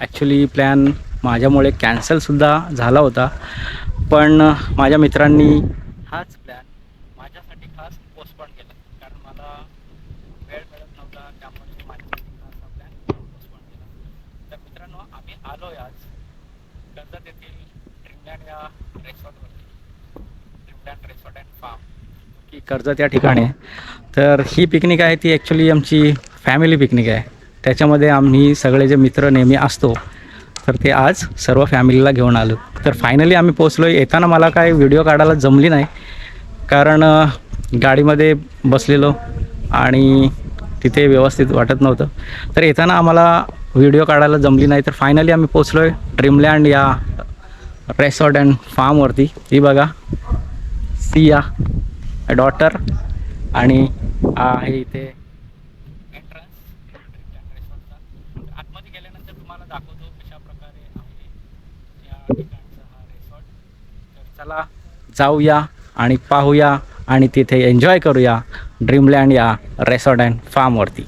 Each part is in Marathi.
ॲक्च्युली प्लॅन माझ्यामुळे कॅन्सलसुद्धा झाला होता, पण माझ्या मित्रांनी हाच प्लॅन माझ्यासाठी खास पोस्टपोन केला, कारण मला वेळ मिळत नव्हता. त्यामुळे माझ्यासाठी खास हा प्लॅन पोस्टपोन केला. तर मित्रांनो, आम्ही आलो आहे आज कर्जत येथील ड्रीमलँड या रेसॉर्टवरती, ड्रीमलँड रेसॉर्ट अँड फार्म की कर्जत या ठिकाणी. तर ही पिकनिक आहे ती ॲक्च्युली आमची फॅमिली पिकनिक आहे. त्याच्यामध्ये आम्ही सगळे जे मित्र नेहमी असतो, तर ते आज सर्व फॅमिलीला घेऊन आलो. तर फायनली आम्ही पोचलो. येताना मला काय व्हिडिओ काढायला जमली नाही, कारण गाडीमध्ये बसलेलो आणि तिथे व्यवस्थित वाटत नव्हतं. तर येताना आम्हाला व्हिडिओ काढायला जमली नाही. तर फायनली आम्ही पोचलो आहे ड्रीमलँड या रेसॉर्ट अँड फार्मवरती. ही बघा, सिया डॉटर, आणि आहे इथे एंट्रन्स रेसॉर्टचा. आतमध्ये गेल्यानंतर तुम्हाला दाखवतो कशा प्रकारे आहे या ठिकाणचा हा रेसॉर्ट. तर चला जाऊया आणि पाहूया आणि तिथे एन्जॉय करूया ड्रीमलँड या रेसॉर्ट अँड फार्मवरती.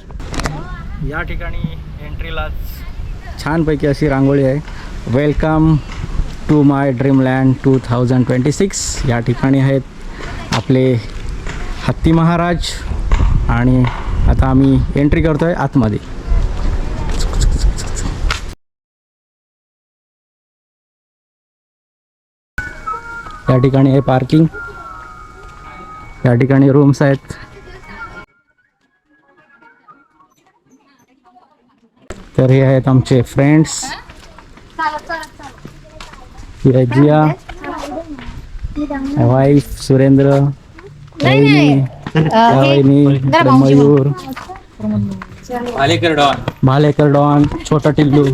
या ठिकाणी एंट्रीलाच छानपैकी अशी रांगोळी आहे, वेलकम टू माय ड्रीमलँड 2026. या ठिकाणी आहेत आपले हत्ती महाराज, आणि आता आम्ही एंट्री करतो आहे आतमध्ये. या ठिकाणी आहे पार्किंग, या ठिकाणी रूम्स आहेत. तर हे आहेत आमचे फ्रेंड्स, ही आहे जिया, वाईफ सुरेंद्र, मयूर, भालेकर डॉन, छोटा टिल्लू.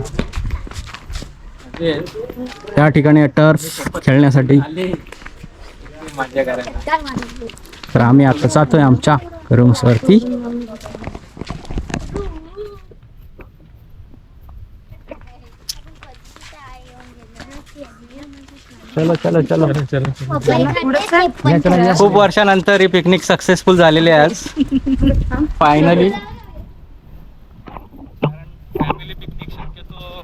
त्या ठिकाणी टर्फ खेळण्यासाठी. तर आम्ही आता जातोय आमच्या रूम्सवरती. चलो चलो चलो. खूप वर्षानंतर ही पिकनिक सक्सेसफुल झालेली आहे आज फायनली. फॅमिली पिकनिक शक्यतो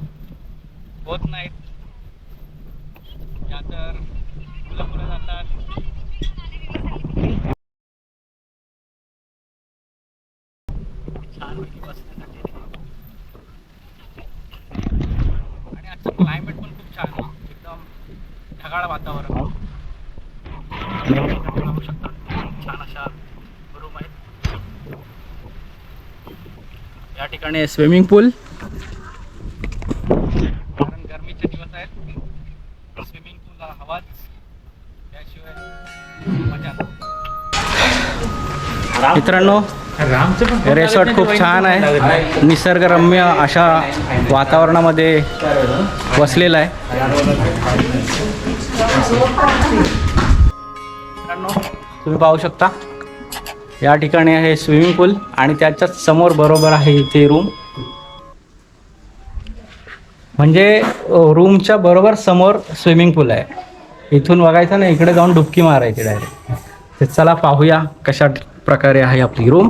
होत नाहीत, या तर मुलं मुलं जातात. छान बसण्यासाठी आणि आजचं क्लायमेट पण खूप छान आहे, एकदम ढगाळ वातावरण. बघू शकता छान अशा रूम आहेत. या ठिकाणी स्विमिंग पूल, कारण गरमीचे दिवस आहेत, स्विमिंग पूल हवाच, त्याशिवाय मजा नाही. मित्रांनो, रेसॉर्ट खूप छान आहे, निसर्गरम्य अशा वातावरणामध्ये वसलेला आहे. तुम्ही पाहू शकता या ठिकाणी आहे स्विमिंग पूल, आणि त्याच्याच समोर बरोबर आहे इथे रूम. म्हणजे रूमच्या बरोबर समोर स्विमिंग पूल आहे. इथून बघायचं ना, इकडे जाऊन डुबकी मारायची डायरेक्ट. तर चला पाहूया कशा प्रकारे आहे आपली रूम.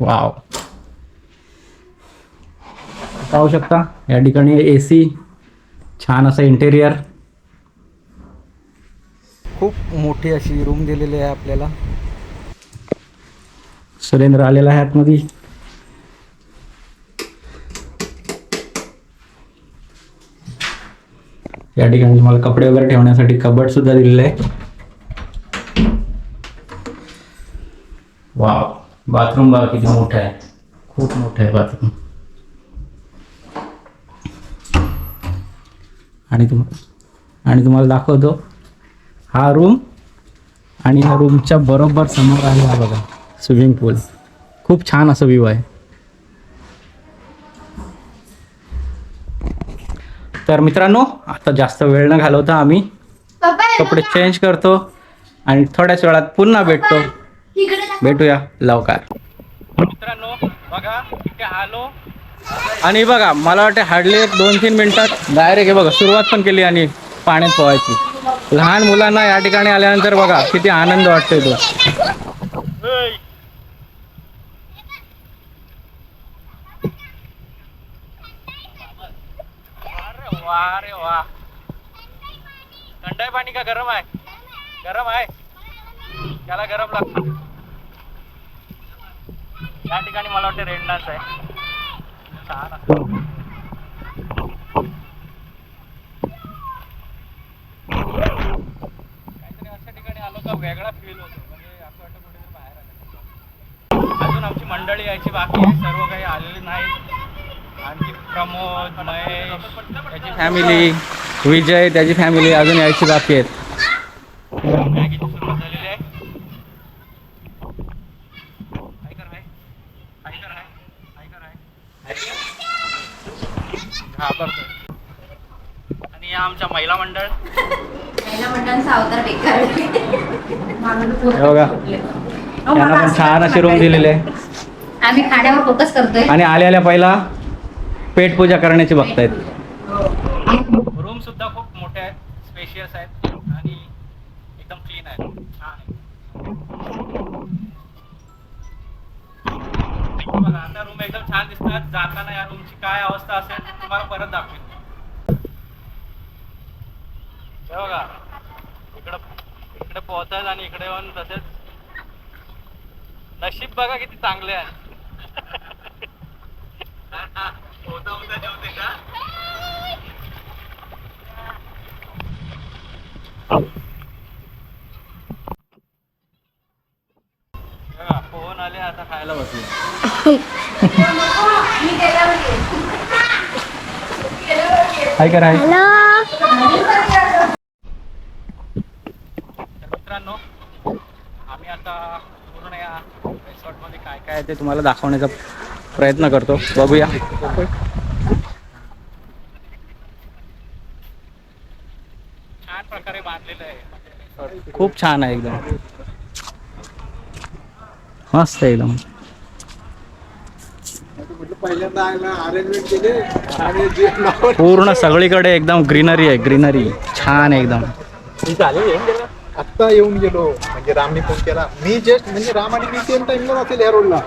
वाव, पाहू शकता या ठिकाणी AC, छान असं इंटेरियर. खूप मोठी अशी रूम दिलेली आहे आपल्याला. सुरेंद्र आलेला आहे आतमध्ये. या ठिकाणी तुम्हाला कपडे वगैरे ठेवण्यासाठी कबर्ड सुद्धा दिलेलं आहे. वाव, बाथरूम बघा किती मोठं आहे, खूप मोठं आहे बाथरूम. आणि तुम्हाला दाखवतो हा रूम, आणि ह्या रूमच्या बरोबर समोर आहे हा बघा स्विमिंग पूल. खूप छान असं व्ह्यू आहे. तर मित्रांनो, आता जास्त वेळ न घालवता आम्ही कपडे चेंज करतो आणि थोड्याच वेळात पुन्हा भेटूया लवकर. मित्रांनो बघा, इथे आलो आणि बघा, मला वाटते हार्डली 2-3 मिनिटात डायरेक्ट हे बघा सुरुवात पण केली आणि पाण्यात पोहायची. लहान मुलांना या ठिकाणी आल्यानंतर बघा किती आनंद वाटतोय तो. अरे वा, थंड आहे पाणी का गरम आहे? गरम आहे, त्याला गरम लागतं. या ठिकाणी मला वाटतं रेन डान्स आहे. छान काहीतरी अशा ठिकाणी आलो का वेगळा फील होतो. म्हणजे असं वाटतं कुठेतरी बाहेर आलं. अजून आमची मंडळी यायची बाकी आहे, सर्व काही आलेली नाहीत. आणखी प्रमोद, महेश त्याची फॅमिली, विजय त्याची फॅमिली अजून यायची बाकी आहेत. मॅगीची सुरुवात झालेली आहे. आणि या आमच्या महिला मंडळ अवतार बेकार बघा, त्यांना पण छान अशी रूम दिलेली आहे. आम्ही खाण्यावर फोकस करतोय आणि आल्या पहिला पेट पूजा करण्याची बघतायत. रूम सुद्धा खूप मोठे आहेत, स्पेशियस आहेत आणि एकदम क्लीन आहेत. छान आहे. बघा आता रूम एकदम छान दिसतात. जाताना या रूमची काय अवस्था असेल तुम्हाला परत दाखवेल. बघा इकडे पोहतात आणि इकडे येऊन तसेच. नशीब बघा किती चांगले आहे. होता जेवते का? पोहून आले, आता खायला बसले. काय कराय? मित्रांनो, आम्ही आता पूर्ण या रिसॉर्ट मध्ये काय काय आहे ते तुम्हाला दाखवण्याचा प्रयत्न करतो. बघूया. छान प्रकारे बांधलेलं आहे, खूप छान आहे, एकदम मस्त आहे एकदम. पूर्ण सगळीकडे एकदम ग्रीनरी आहे, ग्रीनरी छान आहे एकदम. आता येऊन गेलो म्हणजे रामने फोन केला. मी जस्ट म्हणजे राम आणि मी सेम टाइमला असेल या रोडला.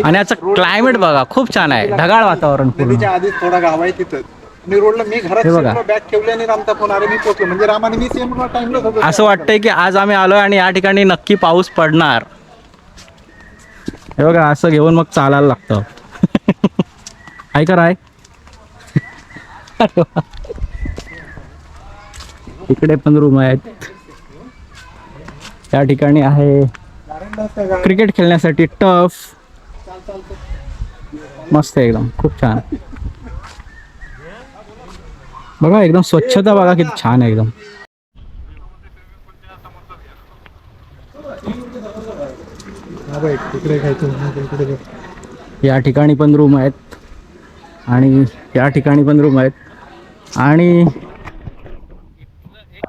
आणि याचं क्लायमेट बघा खूप छान आहे, ढगाळ वातावरण पूर्ण. नदीच्या आधीच थोडा गाव आहे तिथं. मी रोडला मी घरात बॅग ठेवली आणि रामचा फोन आला. मी पोहोचलो म्हणजे राम आणि मी सेम टाइमला होतो. असं वाटतंय की आज आम्ही आलोय आणि या ठिकाणी नक्की पाऊस पडणार. हे बघा असं घेऊन मग चालायला लागतं. काय कराय? इकडे पण रूम आहेत. या ठिकाणी आहे क्रिकेट खेळण्यासाठी टफ. मस्त आहे एकदम, खूप छान. बघा एकदम स्वच्छता बघा किती छान आहे एकदम. या ठिकाणी पण रूम आहेत आणि या ठिकाणी पण रूम आहेत. आणि एक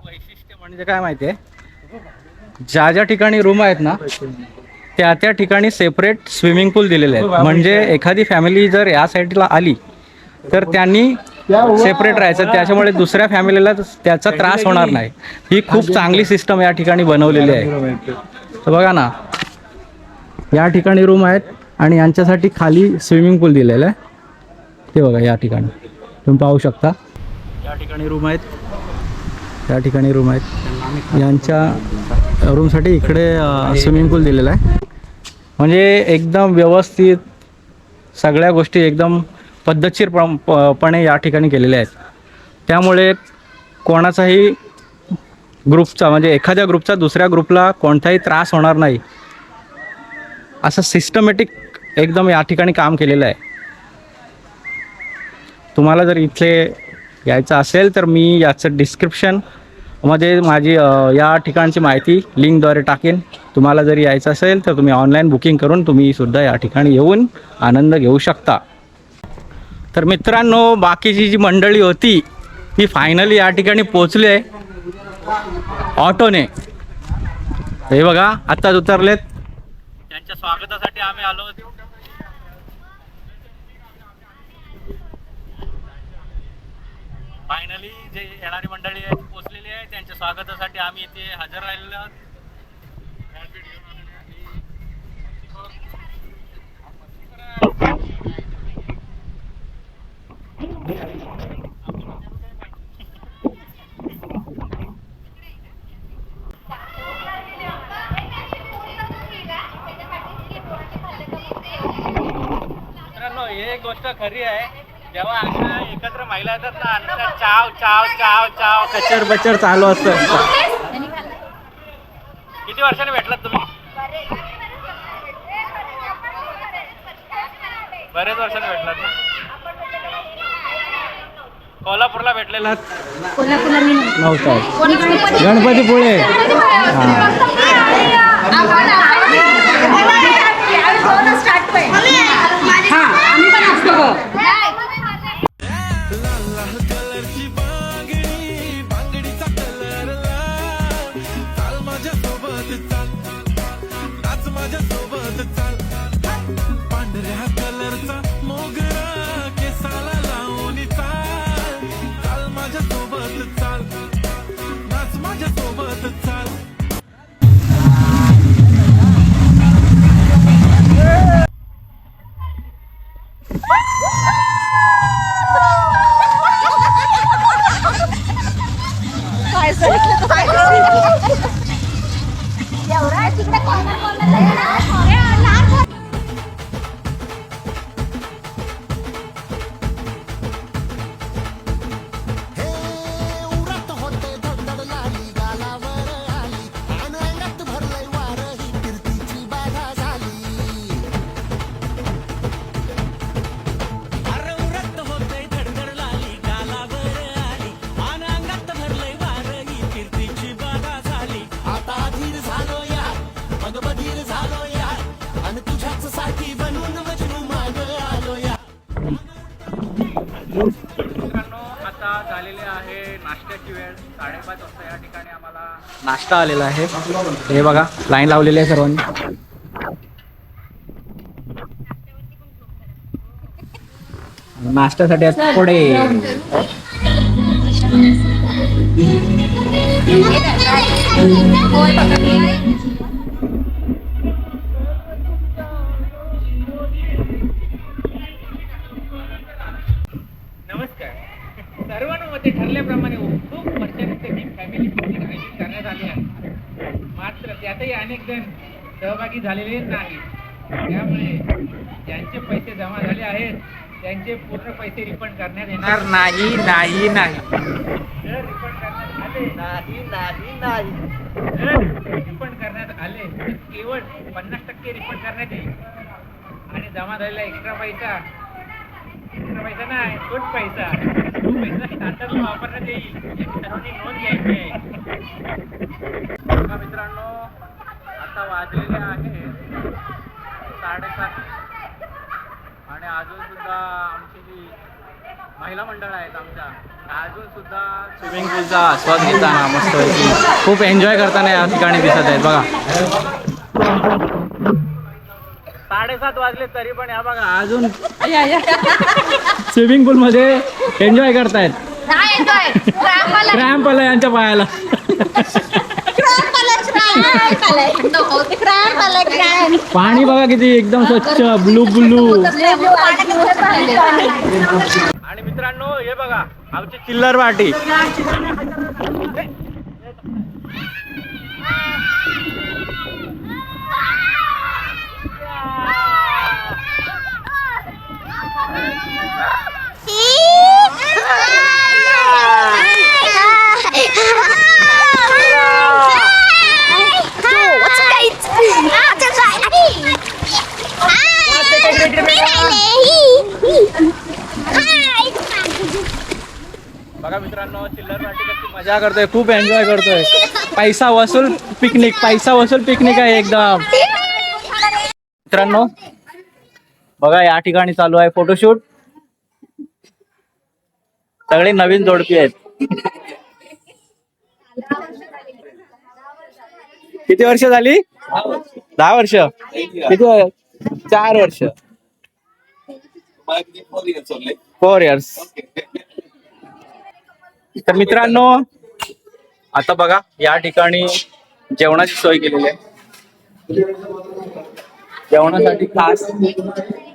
वैशिष्ट्य म्हणजे काय माहिती आहे, ज्या ज्या ठिकाणी रूम आहेत ना त्या त्या ठिकाणी सेपरेट स्विमिंग पूल दिलेले आहेत. म्हणजे एखादी फॅमिली जर या साईडला आली तर त्यांनी सेपरेट राहायचं, त्याच्यामुळे दुसऱ्या फॅमिलीला त्याचा त्रास होणार नाही. ही खूप चांगली सिस्टम या ठिकाणी बनवलेली आहे. तर बघा ना, या ठिकाणी रूम आहेत आणि यांच्यासाठी खाली स्विमिंग पूल दिलेलं आहे. ते बघा या ठिकाणी तुम्ही पाहू शकता. या ठिकाणी रूम आहेत, या ठिकाणी रूम आहेत. यांच्या रूमसाठी इकडे स्विमिंग पूल दिलेला आहे. म्हणजे एकदम व्यवस्थित सगळ्या गोष्टी एकदम पद्धतशीरपणे या ठिकाणी केलेल्या आहेत. त्यामुळे कोणाचाही ग्रुपचा म्हणजे एखाद्या ग्रुपचा दुसऱ्या ग्रुपला कोणताही त्रास होणार नाही, असं सिस्टमॅटिक एकदम या ठिकाणी काम केलेलं आहे. तुम्हाला जर इथे यायचं असेल तर मी याचं डिस्क्रिप्शनमध्ये माझी या ठिकाणची माहिती लिंकद्वारे टाकेन. तुम्हाला जर यायचं असेल तर तुम्ही ऑनलाईन बुकिंग करून तुम्ही सुद्धा या ठिकाणी येऊन आनंद घेऊ शकता. तर मित्रांनो, बाकीची जी मंडळी होती ती फायनली या ठिकाणी पोचली आहे ऑटोने. हे बघा आत्ताच उतरलेत. त्यांच्या स्वागतासाठी आम्ही आलो होतो. फायनली जे येणारी मंडळी आहे पोचलेली आहे. त्यांच्या स्वागतासाठी आम्ही इथे हजर राहिलेलो आहोत. मित्रांनो, एक गोष्ट खरी आहे, जेव्हा अशा एकत्र महिला येतात ना, आणि चाव चाव चाव चाव कचर बचर चालू असतं. किती वर्षाने भेटलात तुम्ही? बरेच वर्षाने भेटलात ना. कोल्हापूरला भेटलेला कोल्हापूरला मी नव्हता. गणपतीपुळे. मित्रांनो, आता झालेली आहे नाश्त्याची वेळ. 5:30 वाजता या ठिकाणी आम्हाला नाश्ता आलेला आहे. हे बघा, लाईन लावलेली आहे सर्वांनी. नाश्त्यासाठी पुढे नमस्कार सर्वांमध्ये ठरल्याप्रमाणे खूप वर्षानंतर ही फॅमिली पिकनिक आयोजित करण्यात आली आहे. मात्र त्यातही अनेक जण सहभागी झालेले नाही. त्यामुळे ज्यांचे पैसे जमा झाले आहेत त्यांचे पूर्ण पैसे रिफंड करण्यात येणार नाही. जर रिफंड करण्यात आले जर रिफंड करण्यात आले तर केवळ 50% रिफंड करण्यात येईल. आणि जमा झालेला एक्स्ट्रा पैसा नाही, तोच पैसा स्टार्टरला वापरण्यात येईल. याची सर्वांनी नोंद घ्यायची आहे. मित्रांनो, आता वाजलेले आहे 7:30 आणि अजून सुद्धा आमची जी महिला मंडळ आहेत आमच्या, अजून सुद्धा स्विमिंग पूलचा आस्वाद घेताना मस्त खूप एन्जॉय करताना या ठिकाणी दिसत आहेत. बघा 7:30 वाजले तरी पण या बघा अजून स्विमिंग पूल मध्ये एन्जॉय करतायत. क्रॅम्प आला यांच्या पायाला. पाणी बघा किती एकदम स्वच्छ ब्लू ब्लू. आणि मित्रांनो, हे बघा आमची चिल्लर पार्टी. बघा मित्रांनो, चिल्लर पार्टी कशी मजा करतोय, खूप एन्जॉय करतोय. पैसा वसूल पिकनिक आहे एकदम. मित्रांनो बघा, या ठिकाणी चालू आहे फोटोशूट. सगळे नवीन जोडपी आहेत. किती वर्ष झाली? 10 वर्ष. किती? 4 वर्ष. 4 इयर्स. तर मित्रांनो, आता बघा या ठिकाणी जेवणाची सोय केलेली आहे. जेवणासाठी खास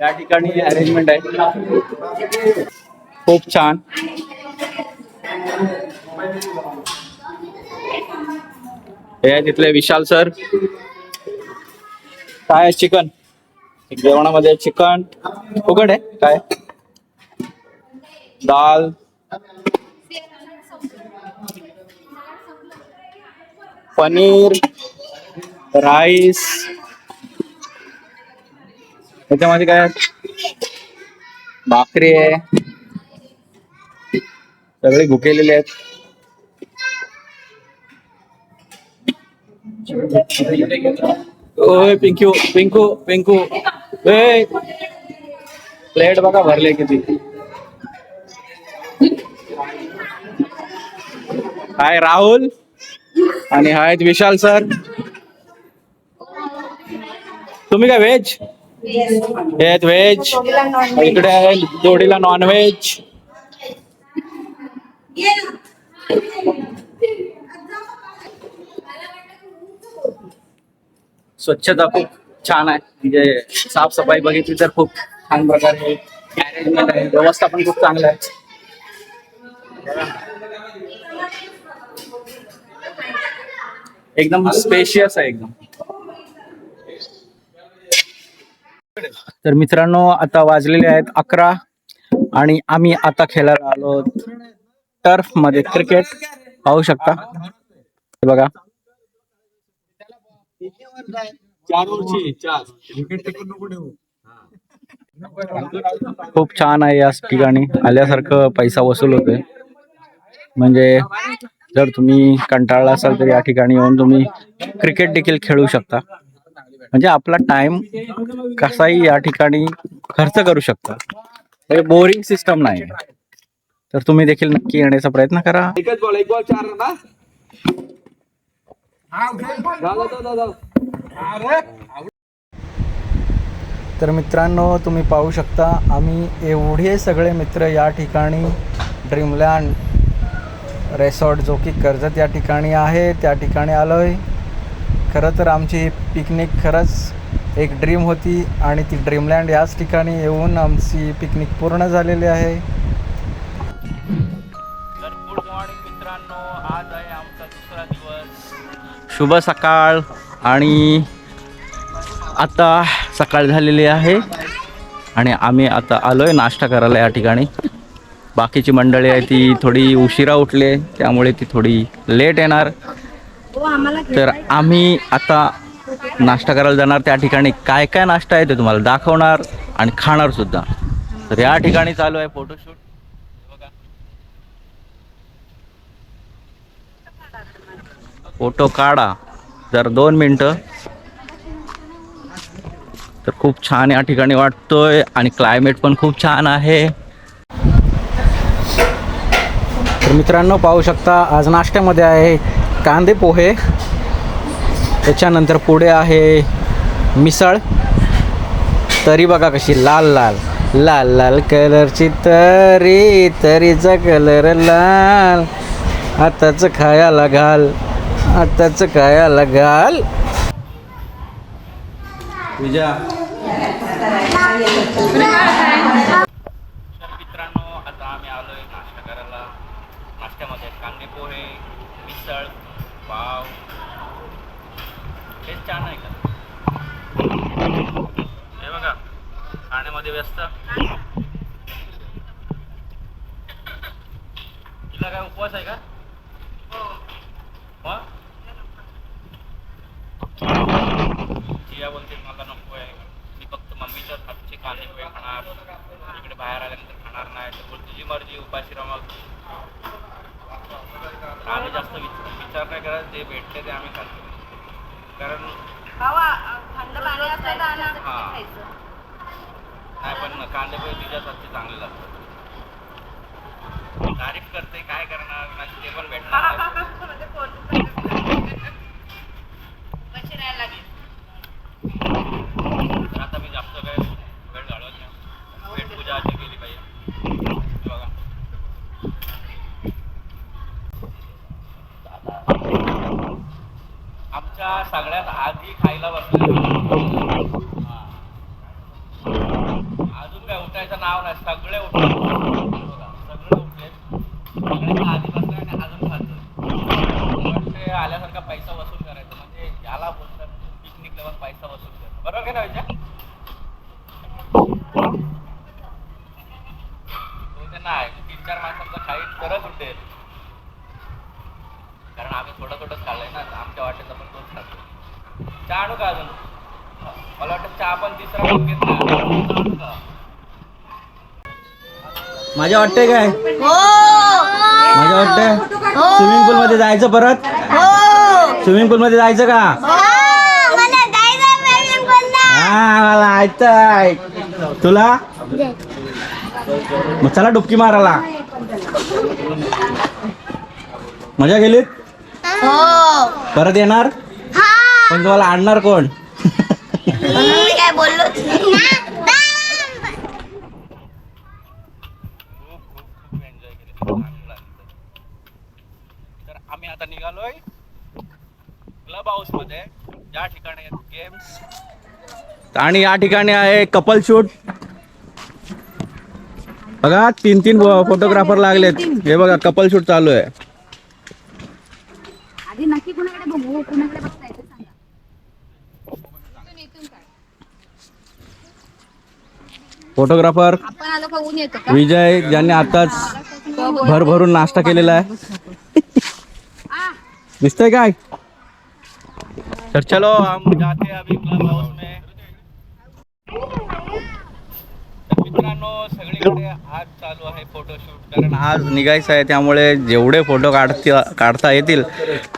या ठिकाणी अरेंजमेंट आहे, खूप छान. हे आहे तिथले विशाल सर. काय आहे? चिकन. जेवणामध्ये चिकन उघड आहे. काय दाल, पनीर, राईस. त्याच्यामध्ये काय भाकरी आहे. सगळे भुकेलेले आहेत. ओय पिंकू पिंकू पिंकू, प्लेट बघा भरले किती. हाय राहुल आणि हाय विशाल सर. तुम्ही काय व्हेज? हे आहेत व्हेज. इकडे आहे जोडीला नॉन व्हेज. स्वच्छता खूप छान आहे, म्हणजे साफसफाई बघितली तर खूप छान प्रकारे मॅनेजमेंट आहे. व्यवस्था पण खूप चांगलं आहे. एकदम स्पेशियस आहे एकदम. तर मित्रांनो आता वाजलेले आहेत 11 आणि आम्ही आता खेळायला आलो टर्फ मध्ये क्रिकेट. पाहू शकता हे बघा. खूप छान आहे. या ठिकाणी आल्यासारखं पैसा वसूल होतोय. म्हणजे जर तुम्ही कंटाळला असाल तर या ठिकाणी येऊन तुम्ही क्रिकेट देखील खेळू शकता. म्हणजे आपला टाइम कसाही या ठिकाणी खर्च करू शकता. हे बोरिंग सिस्टम नाही. तर तुम्ही देखील नक्की येण्याचा प्रयत्न करा. तर मित्रांनो तुम्ही पाहू शकता आम्ही एवढे सगळे मित्र या ठिकाणी ड्रीमलँड रेसॉर्ट जो की कर्जत या ठिकाणी आहे त्या ठिकाणी आलोय. खरं तर आमची पिकनिक खरंच एक ड्रीम होती आणि ती ड्रीमलँड याच ठिकाणी येऊन आमची पिकनिक पूर्ण झालेली आहे. तर गुड मॉर्निंग मित्रांनो, आज आहे आमचा दुसरा दिवस. शुभ सकाळ. आणि आता सकाळ झालेली आहे आणि आम्ही आता आलोय नाश्ता करायला या ठिकाणी. बाकीची मंडळी आहे ती थोडी उशिरा उठले त्यामुळे ती थोडी लेट येणार. तर आम्ही आता नाश्ता करायला जाणार. त्या ठिकाणी काय काय नाश्ता आहे ते तुम्हाला दाखवणार आणि खाणार सुद्धा. तर या ठिकाणी चालू आहे फोटोशूट. फोटो काढा जर 2 मिनिटं. तर खूप छान या ठिकाणी वाटतोय आणि क्लायमेट पण खूप छान आहे. तर मित्रांनो पाहू शकता आज नाश्त्यामध्ये आहे कांदे पोहे. त्याच्यानंतर पुढे आहे मिसळ. तरी बघा कशी लाल लाल लाल लाल कलरची तरी, तरीचा कलर लाल. आताच खायला घाल, आताच खायला घाल. तुझ्या मित्रांनो आता आम्ही आलोय नाश्ता करायला. नाश्त्यामध्ये कांदे पोहे, मिसळ, पाव. हे छान आहे का? हे बघा खाण्यामध्ये व्यस्त. तुला काय उपवास आहे का? जिया बोलते मला नको आहे, मी फक्त मम्मीच्या हातचे कांदे पोहे खाणार, इकडे बाहेर आल्यानंतर खाणार नाही. तर बोल तुझी मर्जी, उपाशी राहा. मग आम्ही जास्त विचार नाही करत, जे भेटते ते आम्ही खातो. कारण नाही पण कांदे पोहे तुझ्याच हातचे चांगले लागतात. तारीफ करते काय करणार, नाही ते पण भेटणार. आता मी जास्त काय वेळ घालवत नाही. पेट पूजा आधी केली पाहिजे. बघा आमच्या सगळ्यात आधी खायला बसले. अजून काय उठायचं नाव नाही, सगळे उठले, सगळे उठले, सगळ्यात आधी बसले आणि अजून खातो. ते आल्यासारखा पैसा वसूल करायचा, म्हणजे याला बोलतात पिकनिक लेवल पैसा वसूल करायचा. बरोबर की नाही विचार? तो ते नाही 3-4 माणसांचा खाईल तरच उठेल, कारण आम्ही थोडं थोडंच खाल्लंय ना, आमच्या वाटेचा पण तोच खातो. चहा आणू का अजून? मला वाटतं चहा पण तिसरा कप घेतला. माझ्या वाटतंय काय? माझ्या वाटतंय स्विमिंग पूल मध्ये जायचं परत. स्विमिंग पूल मध्ये जायचं का? हा मला ऐकतंय. तुला मग चला डुबकी मारायला. मजा गेलीत? परत येणार? पण तुम्हाला आणणार कोण? काय बोललो तर आम्ही आता निघालोय क्लब हाऊस मध्ये, या ठिकाणी गेम्स आणि या ठिकाणी आहे कपल शूट. बघा 3-3 फोटोग्राफर लागलेत. हे बघा कपल शूट चालू आहे. आधी नक्की कुणाकडे बघू, कुणाकडे बघता येतं सांगा. फोटोग्राफर आपण आलो का ऊन येतो का? विजय, ज्यांनी आताच भरभरून नाश्ता केलेला आहे. दिसतंय काय? तर चलो हम जाते अभी क्लब हाऊस में. तर मित्रांनो सगळीकडे आज चालू आहे फोटोशूट, कारण आज निघायचं आहे, त्यामुळे जेवढे फोटो काढता येतील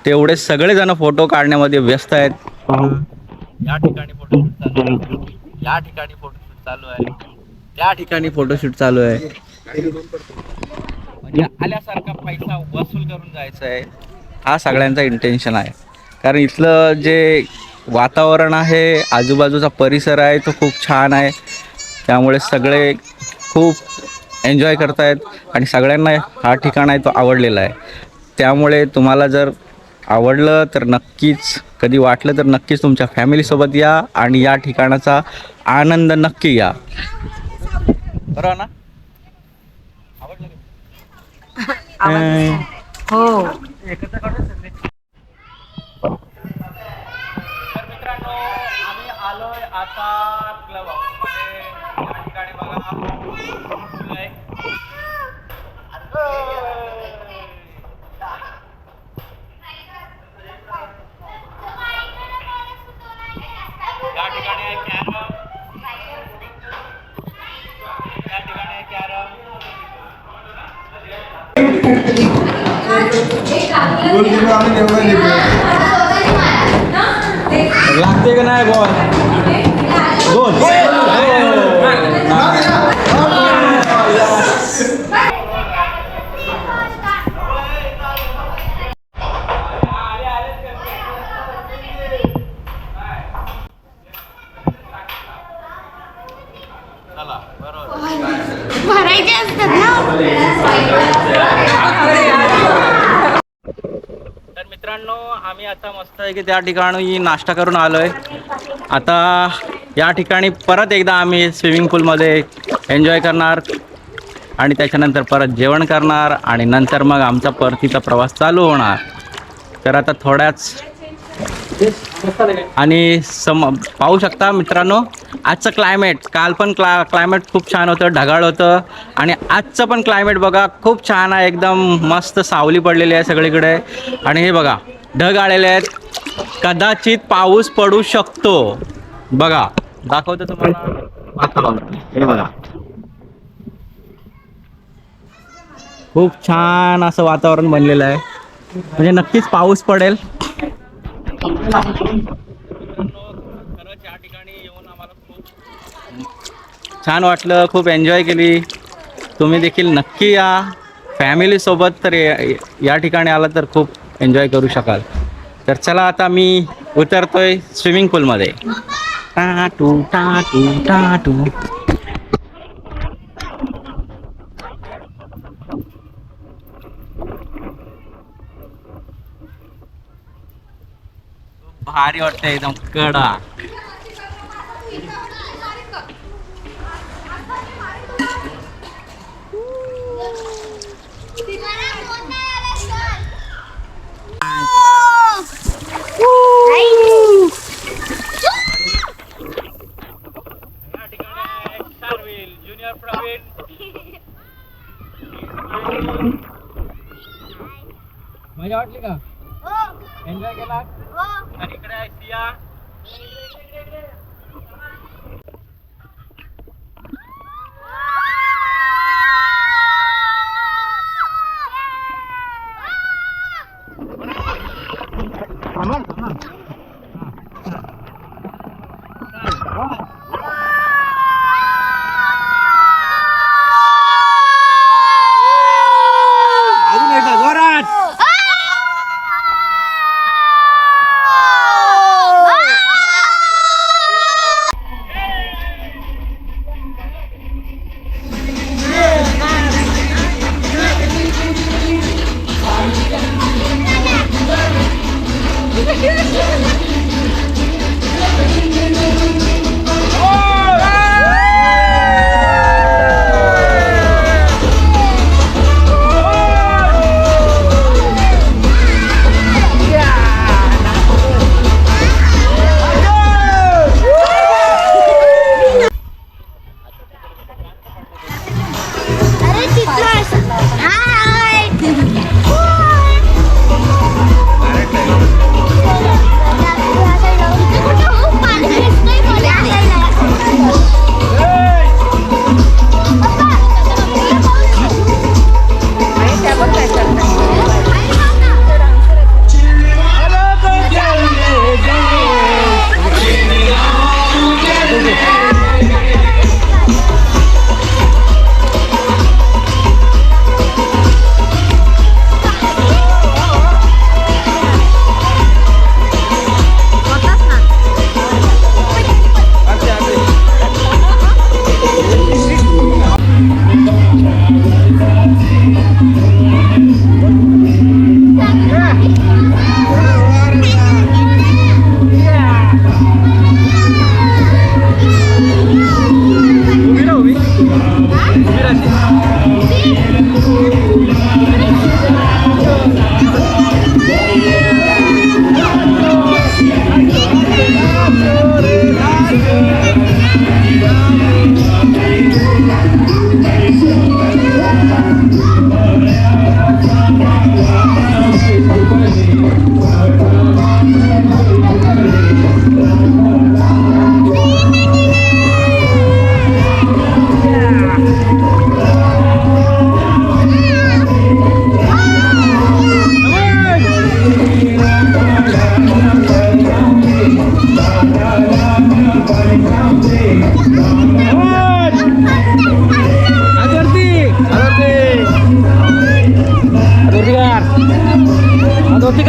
तेवढे सगळेजण फोटो काढण्यामध्ये व्यस्त आहेत. या ठिकाणी फोटोशूट चालू आहे, या ठिकाणी फोटोशूट चालू आहे, त्या ठिकाणी फोटोशूट चालू आहे. म्हणजे आल्यासारखा पैसा वसूल करून जायचा आहे, हा सगळ्यांचा इंटेन्शन आहे. कारण इथलं जे वातावरण आहे, आजूबाजूचा परिसर आहे, तो खूप छान आहे. त्यामुळे सगळे खूप एन्जॉय करतायत आणि सगळ्यांना हा ठिकाण आहे तो आवडलेला आहे. त्यामुळे तुम्हाला जर आवडलं तर नक्कीच, कधी वाटलं तर नक्कीच तुमच्या फॅमिलीसोबत या आणि या ठिकाणाचा आनंद नक्की घ्या. बरोबर ना? आवडलं हो. तर मित्रांनो आम्ही आलोय आता क्लब हाऊस मध्ये. या ठिकाणी बघा पूल आहे. या ठिकाणी आहे कॅरम, या ठिकाणी आहे कॅरम. लागते का नाही बॉल? दोन. चला बरोबर. भरायचे असतात ना. तर मित्रांनो आम्ही आता मस्त आहे की त्या ठिकाणी नाश्ता करून आलोय. आता या ठिकाणी परत एकदा आम्ही स्विमिंग पूलमध्ये एन्जॉय करणार आणि त्याच्यानंतर परत जेवण करणार आणि नंतर मग आमचा परतीचा प्रवास चालू होणार. तर आता थोड्याच आणि पाहू शकता मित्रांनो आजचं क्लायमेट, काल पण क्लायमेट खूप छान होतं, ढगाळ होतं आणि आजचं पण क्लायमेट बघा खूप छान आहे, एकदम मस्त सावली पडलेली आहे सगळीकडे. आणि हे बघा ढग आलेले आहेत, कदाचित पाऊस पडू शकतो. बघा दाखवतो तुम्हाला, हे बघा खूप छान असं वातावरण बनलेलं आहे, म्हणजे नक्कीच पाऊस पडेल. खरंच या ठिकाणी येऊन आम्हाला खूप छान वाटलं, खूप एन्जॉय केली. तुम्ही देखील नक्की या फॅमिलीसोबत, तर या ठिकाणी आला तर खूप एन्जॉय करू शकाल. तर चला आता मी उतरतोय स्विमिंग पूलमध्ये. टाटू टाटू टाटू. भारी वाटतंय एकदम कडा. मजा वाटली का? एन्जॉय केला? आणि इकडे आहे सिया. अजून एकदा जोरात.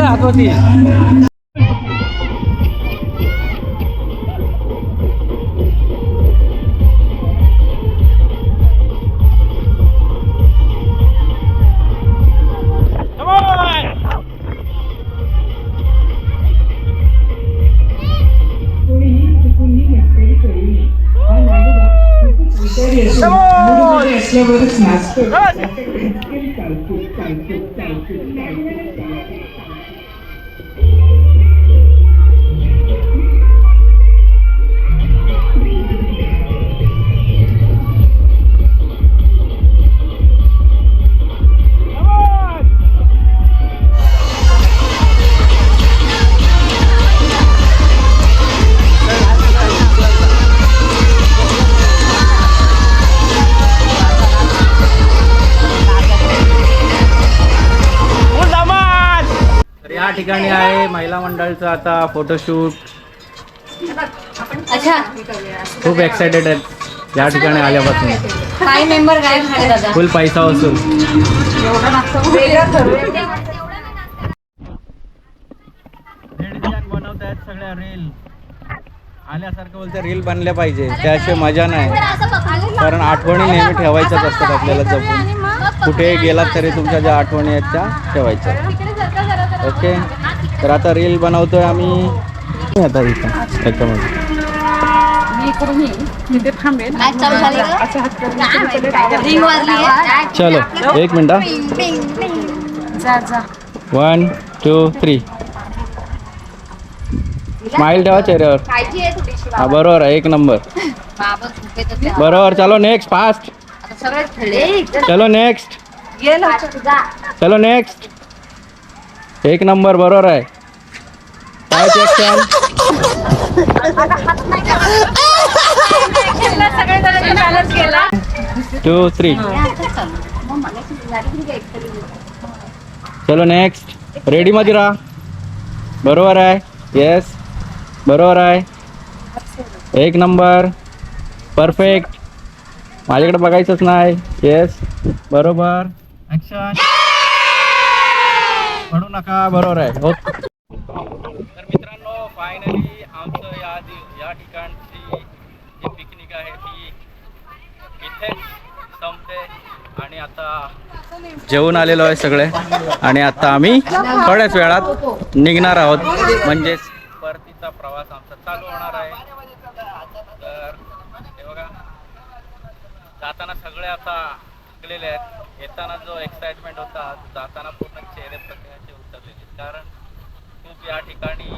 हातवरती. असल्यावरच नाचतो. या ठिकाणी आहे महिला मंडळाचं आता फोटोशूट. अच्छा, खूप एक्साइटेड आहेत या ठिकाणी आल्यापासून. काय मेंबर गायब झाले दादा. फुल पैसा वसूल. बनवत आहेत सगळ्या रील आल्यासारखं बोलते. रील बनल्या पाहिजे त्याशिवाय मजा नाही. कारण आठवणी नेहमी ठेवायच्याच असतात आपल्याला जपून. कुठे गेलात तरी तुमच्या ज्या आठवणी आहेत त्या ठेवायच्या. ओके, तर आता रील बनवतोय आम्ही. आता इथं त्याच्यामध्ये मी इकडून येईन तिथे थांबेल मॅच चालू झाली का? असं हात करून तिकडे direct रिंग वाजली आहे. चलो 1 मिनिट जा जा 1 2 3 स्माइल ठेवा चेहऱ्यावर. काळजी आहे थोडीशी हा बरोबर आहे 1 नंबर बाबा झोपेत होते. बरोबर. चलो नेक्स्ट फास्ट. आता सगळे खेळले. चलो नेक्स्ट. गेलो जा. चलो नेक्स्ट. 1 नंबर बरोबर आहे. काय ऍक्शन. सगळे जण बॅलन्स केला 2 3 मग मला झाली की एकतरी. चलो नेक्स्ट. रेडी मध्ये राहा. बरोबर आहे. येस बरोबर आहे. 1 नंबर परफेक्ट. माझ्याकडे बघायचंच नाही. येस बरोबर. ऍक्शन. पडू नका. बरोबर आहे. हो. तर मित्रांनो फायनली आमचं या ठिकाणची जी पिकनिक आहे ती इथेच संपते आणि आता जेवून आलेलो आहे सगळे आणि आता आम्ही थोड्याच वेळात निघणार आहोत. म्हणजेच परतीचा प्रवास आमचा चालू होणार आहे. तर हे बघा जाताना सगळे आता थकलेले आहेत. येताना जो एक्साइटमेंट होता जाताना पूर्ण चेहरे प्रत्येकाचे उतरलेले कारण खूप या ठिकाणी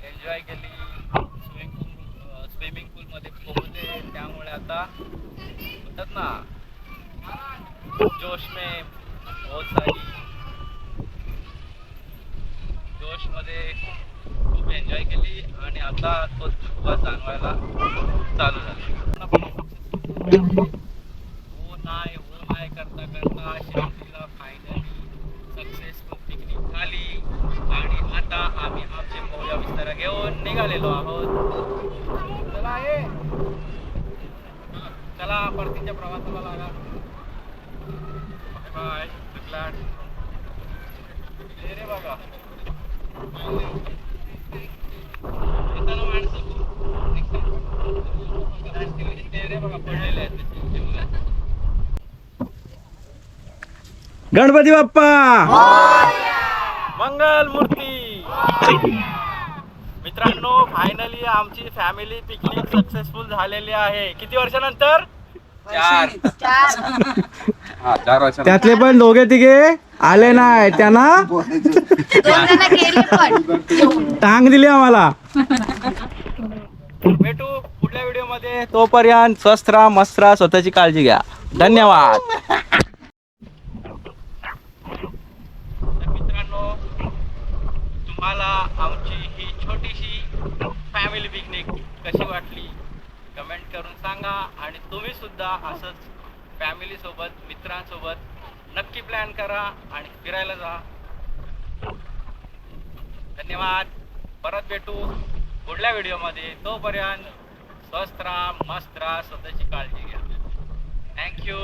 एन्जॉय केली. स्विमिंग पूलमध्ये पोहले त्यामुळे आता म्हणतात ना जोश में बहुत सारी जोशमध्ये खूप एन्जॉय केली आणि आता तो थकवा जाणवायला चालू झाला. हो नाही करता करता शेवटीला फायनली सक्सेसफुल पिकनिक झाली आणि आता आम्ही आमचे पोया विस्तारा घेऊन निघालेलो आहोत. चला परतीच्या प्रवासाला लागा. Bye bye. रे बघा येताना माणसं बघा पडलेले आहेत. गणपती बाप्पा मंगल मूर्ती. मित्रांनो फायनली आमची फॅमिली पिकनिक सक्सेसफुल झालेली आहे. किती वर्षानंतर? 4 त्यातले पण 2-3 आले नाही. त्यांना टांग दिली आम्हाला. भेटू पुढल्या व्हिडिओ मध्ये. तोपर्यंत स्वस्त राहा मस्त राहा स्वतःची काळजी घ्या. धन्यवाद. तर मित्रांनो तुम्हाला आमची ही छोटीशी फॅमिली पिकनिक कशी वाटली कमेंट करून सांगा आणि तुम्ही सुद्धा असंच फॅमिली सोबत मित्रांसोबत नक्की प्लॅन करा आणि फिरायला जा. धन्यवाद. परत भेटू पुढल्या व्हिडिओमध्ये. तोपर्यंत स्वस्त राहा मस्त राहा स्वतःची काळजी घ्या. थँक्यू.